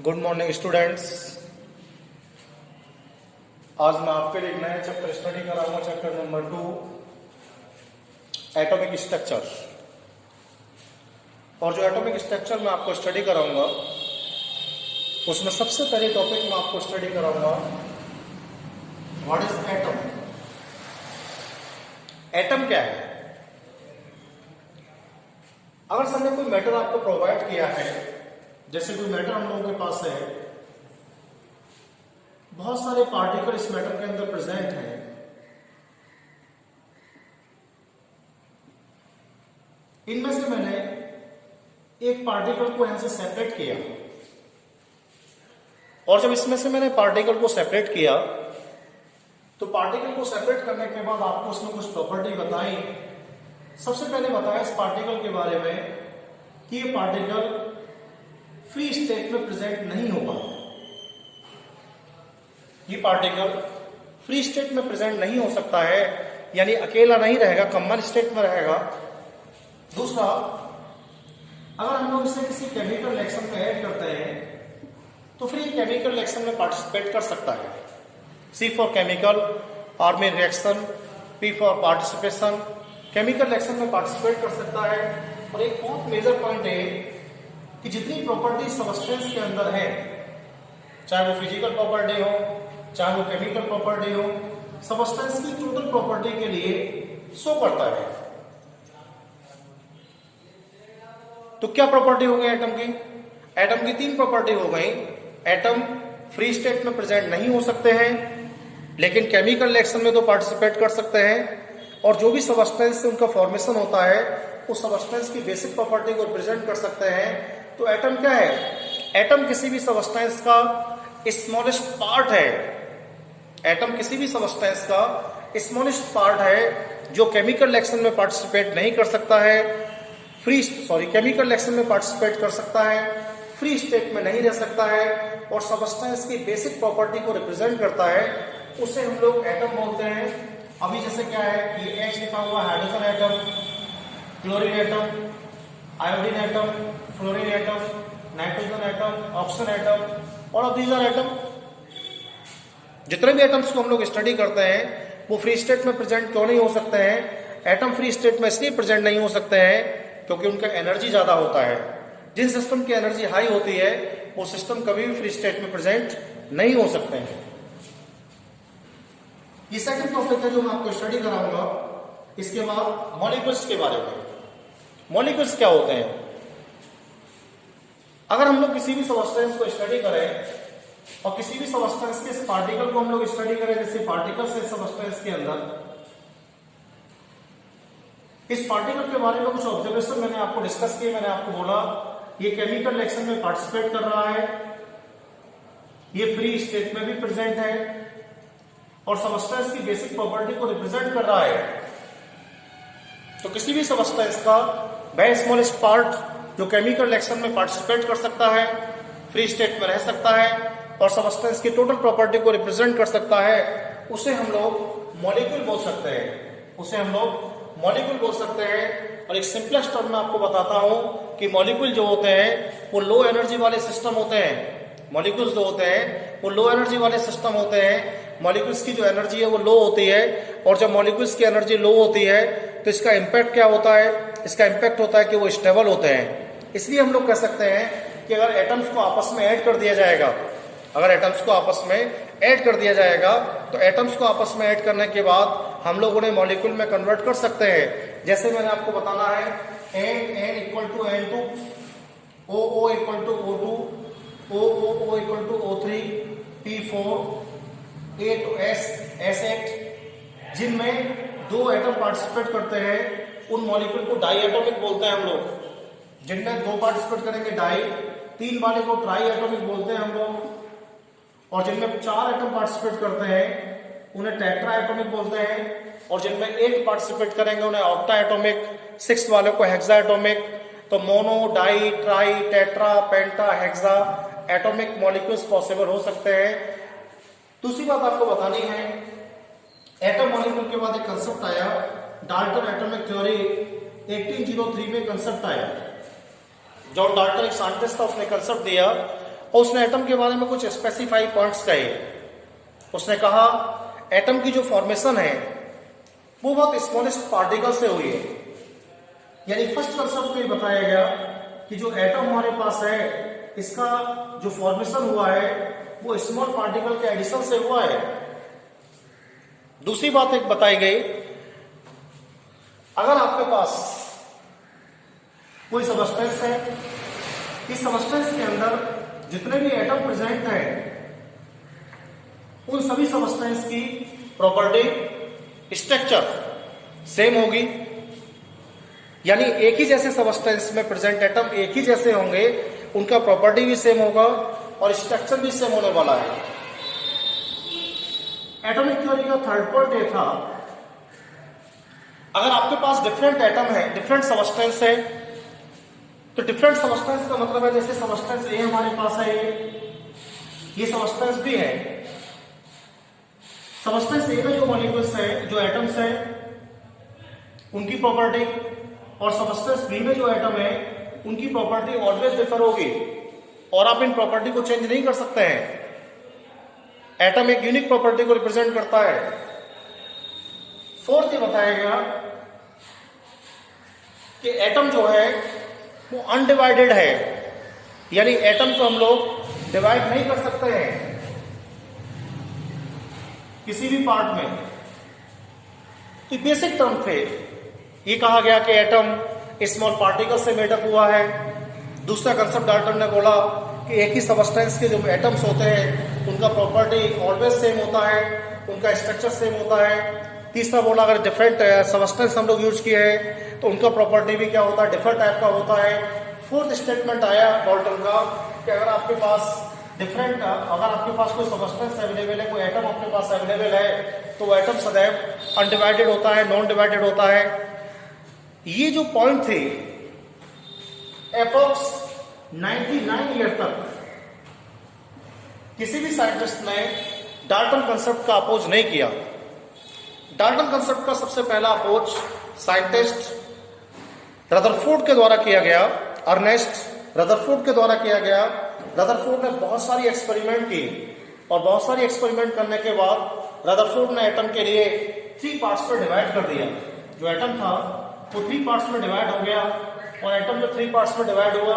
Good morning students. आज मैं आपके लिए एक नया चैप्टर स्टडी कराऊंगा, चैप्टर नंबर 2 एटॉमिक स्ट्रक्चर। और जो एटॉमिक स्ट्रक्चर मैं आपको स्टडी कराऊंगा उसमें सबसे पहले टॉपिक मैं आपको स्टडी कराऊंगा व्हाट इज एटम। एटम क्या है? अगर सर ने कोई मैटर आपको प्रोवाइड किया है, जैसे कोई मैटर हम लोगों के पास है, बहुत सारे पार्टिकल इस मैटर के अंदर प्रेजेंट हैं, इनमें से मैंने एक पार्टिकल को यहां से सेपरेट किया, और जब इसमें से मैंने पार्टिकल को सेपरेट किया तो पार्टिकल को सेपरेट करने के बाद आपको उसमें कुछ प्रॉपर्टी बताई। सबसे पहले बताया इस पार्टिकल के बारे में कि ये पार्टिकल फ्री स्टेट में प्रेजेंट नहीं होगा। ये पार्टिकल फ्री स्टेट में प्रेजेंट नहीं हो सकता है, यानी अकेला नहीं रहेगा, कम्बन स्टेट में रहेगा। दूसरा, अगर हम लोग इसे किसी केमिकल रिएक्शन में ऐड करते हैं तो फिर ये केमिकल रिएक्शन में पार्टिसिपेट कर सकता है। सी फॉर केमिकल, आर में reaction, P for participation, chemical reaction में पार्टिसिपेट कर सकता है। और एक बहुत मेजर पॉइंट है कि जितनी प्रॉपर्टी सबस्टेंस के अंदर है, चाहे वो फिजिकल प्रॉपर्टी हो, चाहे वो केमिकल प्रॉपर्टी हो, सबस्टेंस की टोटल प्रॉपर्टी के लिए शो करता है। तो क्या प्रॉपर्टी हो गई एटम की? एटम की 3 प्रॉपर्टी हो गई। एटम फ्री स्टेट में प्रेजेंट नहीं हो सकते हैं, लेकिन केमिकल रिएक्शन में तो पार्टिसिपेट कर सकते हैं। और जो भी सबस्टेंस से उनका फॉर्मेशन होता है उस सबस्टेंस की बेसिक प्रॉपर्टी को रिप्रेजेंट कर सकते हैं। तो एटम क्या है? एटम किसी भी सबस्टेंस का स्मॉलेस्ट पार्ट है। एटम किसी भी सबस्टेंस का स्मॉलेस्ट पार्ट है जो केमिकल रिएक्शन में पार्टिसिपेट नहीं कर सकता है, केमिकल रिएक्शन में पार्टिसिपेट कर सकता है, फ्री स्टेट में नहीं रह सकता है, और सबस्टेंस की बेसिक प्रॉपर्टी को रिप्रेजेंट करता है। उसे हम लोग एटम बोलते हैं। अभी जैसे क्या है, ये H लिखा हुआ hydrogen atom, chlorine atom, iodine atom, fluorine atom, nitrogen atom, oxygen atom, और दीज आर एटम। जितने भी एटम्स को हम लोग स्टडी करते हैं वो फ्री स्टेट में प्रेजेंट क्यों नहीं हो सकते हैं? एटम फ्री स्टेट में इसलिए प्रेजेंट नहीं हो सकते हैं क्योंकि उनका एनर्जी ज्यादा होता है। जिन सिस्टम की एनर्जी हाई होती है वो सिस्टम कभी भी फ्री स्टेट में प्रेजेंट नहीं हो सकते हैं। ये सेकंड टॉपिक है जो मैं आपको स्टडी कराऊंगा। इसके बाद मॉलिक्यूल्स के बारे में। मॉलिक्यूल्स क्या होते हैं? अगर हम लोग किसी भी सबस्टेंस को स्टडी करें और किसी भी सबस्टेंस के पार्टिकल को हम लोग स्टडी करें, जैसे पार्टिकल्स है सबस्टेंस के अंदर, इस पार्टिकल के बारे में कुछ ऑब्जर्वेशन मैंने आपको डिस्कस किए। मैंने आपको बोला ये केमिकल रिएक्शन में पार्टिसिपेट कर रहा है, ये फ्री स्टेट में भी प्रेजेंट है, और सबस्टेंस की बेसिक प्रॉपर्टी को रिप्रेजेंट कर रहा है। तो किसी भी सबस्टेंस का वेरी स्मॉलेस्ट पार्ट जो केमिकल रिएक्शन में पार्टिसिपेट कर सकता है, फ्री स्टेट में रह सकता है, और सबस्टेंस की टोटल प्रॉपर्टी को रिप्रेजेंट कर सकता है, उसे हम लोग मॉलिक्यूल बोल सकते हैं। उसे हम लोग मॉलिक्यूल बोल सकते हैं। और एक सिंपलेस्ट टर्म में आपको बताता हूं कि मॉलिक्यूल जो होते हैं वो लो एनर्जी वाले सिस्टम होते हैं। मॉलिक्यूल्स जो होते हैं वो लो एनर्जी वाले सिस्टम होते हैं। मॉलिक्यूल्स की जो एनर्जी है वो लो होती है, और जब मॉलिक्यूल्स की एनर्जी लो होती है तो इसका इंपैक्ट क्या होता है? इसका इंपैक्ट होता है कि वो स्टेबल होते हैं। इसलिए हम लोग कह सकते हैं कि अगर एटम्स को आपस में ऐड कर दिया जाएगा, अगर एटम्स को आपस में ऐड कर दिया जाएगा तो एटम्स को आपस में ऐड करने के बाद हम लोग उन्हें मॉलिक्यूल में कन्वर्ट कर सकते हैं। जैसे मैंने आपको बताना है N equal to N2, OO equal to O2, OO equal to O3, P4, A to S8, जिनमें 2 एटम पार्टिसिपेट करते हैं उन मॉलिक्यूल को डाई एटॉमिक बोलते हैं हम लोग। जिनमें 2 पार्टिसिपेट करेंगे डाई, 3 वाले को ट्राई एटॉमिक बोलते हैं हम लोग, और जिनमें 4 एटम पार्टिसिपेट करते हैं उन्हें टेट्रा एटॉमिक बोलते हैं, और जिनमें 8 पार्टिसिपेट करेंगे उन्हें ऑक्टा एटॉमिक, 6 वाले को हेक्सा एटॉमिक। तो मोनो, डाई, ट्राई, टेट्रा, पेंटा, हेक्सा एटॉमिक मॉलिक्यूल्स पॉसिबल हो सकते हैं। दूसरी बात आपको बतानी है, एटम मॉलिक्यूल के बाद एक कंसेप्ट आया डाल्टन एटॉमिक थ्योरी 1803 में कंसेप्ट आया। जॉन डाल्टन एक साइंटिस्ट था, उसने कंसेप्ट दिया और उसने एटम के बारे में कुछ स्पेसिफाई पॉइंट्स कहे। उसने कहा एटम की जो फॉर्मेशन है वो बहुत स्मॉलेस्ट पार्टिकल से हुई है। यानी फर्स्ट कंसेप्ट में बताया गया कि जो एटम हमारे पास है इसका जो फॉर्मेशन हुआ है वो स्मॉल पार्टिकल के एडिशन से हुआ है। दूसरी बात एक बताई गई, अगर आपके पास कोई सबस्टेंस है, इस सबस्टेंस के अंदर जितने भी एटम प्रेजेंट हैं उन सभी सबस्टेंस की प्रॉपर्टी स्ट्रक्चर सेम होगी। यानी एक ही जैसे सबस्टेंस में प्रेजेंट एटम एक ही जैसे होंगे, उनका प्रॉपर्टी भी सेम होगा और स्ट्रक्चर भी सेम होने वाला है। एटॉमिक थ्योरी का थर्ड पॉइंट ये था, अगर आपके पास डिफरेंट एटम है, डिफरेंट सबस्टेंस है, तो डिफरेंट सबस्टेंस का मतलब है जैसे सबस्टेंस ए हमारे पास है, ये सबस्टेंस भी है। सबस्टेंस ए में जो मॉलिक्यूल्स है, जो एटम्स है, उनकी प्रॉपर्टी और सबस्टेंस बी में जो एटम है उनकी प्रॉपर्टी ऑलवेज डिफर होगी और आप इन प्रॉपर्टी को चेंज नहीं कर सकते हैं। एटम एक यूनिक प्रॉपर्टी को रिप्रेजेंट करता है। फोर्थ ये बताया गया कि एटम जो है वो अनडिवाइडेड है, यानी एटम को हम लोग डिवाइड नहीं कर सकते हैं किसी भी पार्ट में। तो बेसिक टर्म थे, ये कहा गया कि एटम स्मॉल पार्टिकल से मेडअप हुआ है। दूसरा कंसेप्ट डाल्टन ने बोला कि एक ही सबस्टेंस के जो एटम्स होते हैं उनका प्रॉपर्टी ऑलवेज सेम होता है, उनका स्ट्रक्चर सेम होता है। तीसरा बोला अगर डिफरेंट सबस्टेंस हम लोग यूज किए हैं तो उनका प्रॉपर्टी भी क्या होता है, डिफरेंट टाइप का होता है। फोर्थ स्टेटमेंट आया डाल्टन का कि अगर आपके पास डिफरेंट, अगर आपके पास कोई सबस्टेंस अवेलेबल है, कोई एटम आपके पास अवेलेबल है, तो वो एटम सदैव अनडिवाइडेड होता है, नॉन डिवाइडेड होता है। ये जो पॉइंट थे अप्रोक्स 99 ईयर तक किसी भी साइंटिस्ट ने डाल्टन कंसेप्ट का अपोज नहीं किया। डाल्टन कंसेप्ट का सबसे पहला अपोज साइंटिस्ट रदरफोर्ड के द्वारा किया गया, अर्नेस्ट रदरफोर्ड के द्वारा किया गया। रदरफोर्ड ने बहुत सारी एक्सपेरिमेंट की और बहुत सारी एक्सपेरिमेंट करने के बाद रदरफोर्ड ने एटम के लिए 3 पार्ट्स में डिवाइड कर दिया। जो एटम था वो 3 पार्ट्स में डिवाइड हो गया और एटम जो 3 पार्ट्स में डिवाइड हुआ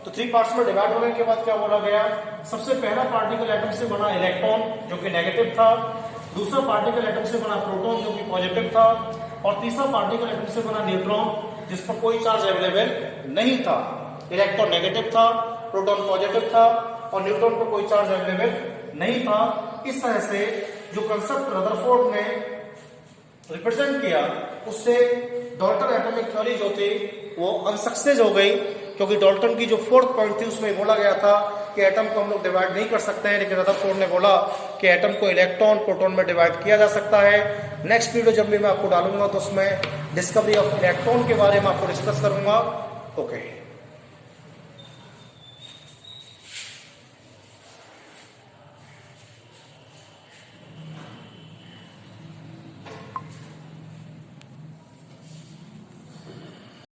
तो 3 पार्ट्स में डिवाइड होने के बाद क्या बोला गया, सबसे पहला पार्टिकल एटम से बना इलेक्ट्रॉन जो कि नेगेटिव था, दूसरा पार्टिकल एटम से बना प्रोटॉन जो कि पॉजिटिव था और तीसरा पार्टिकल एटम से बना न्यूट्रॉन जिस पर कोई चार्ज अवेलेबल नहीं था। इलेक्ट्रॉन नेगेटिव था, प्रोटॉन पॉजिटिव था और न्यूट्रॉन पर कोई चार्ज अवेलेबल नहीं था। इस तरह से जो कंसेप्ट रदरफोर्ड ने रिप्रेजेंट किया उससे डाल्टन एटॉमिक थ्योरी जो थी वो अनसक्सेस हो गई, क्योंकि डाल्टन की जो फोर्थ पॉइंट थी उसमें बोला गया था कि एटम को हम लोग डिवाइड नहीं कर सकते हैं, लेकिन रदरफोर्ड ने बोला कि एटम को इलेक्ट्रॉन प्रोटॉन में डिवाइड किया जा सकता है। नेक्स्ट वीडियो जब भी मैं आपको डालूंगा तो उसमें डिस्कवरी ऑफ इलेक्ट्रॉन के बारे में आपको डिस्कस करूंगा। ओके।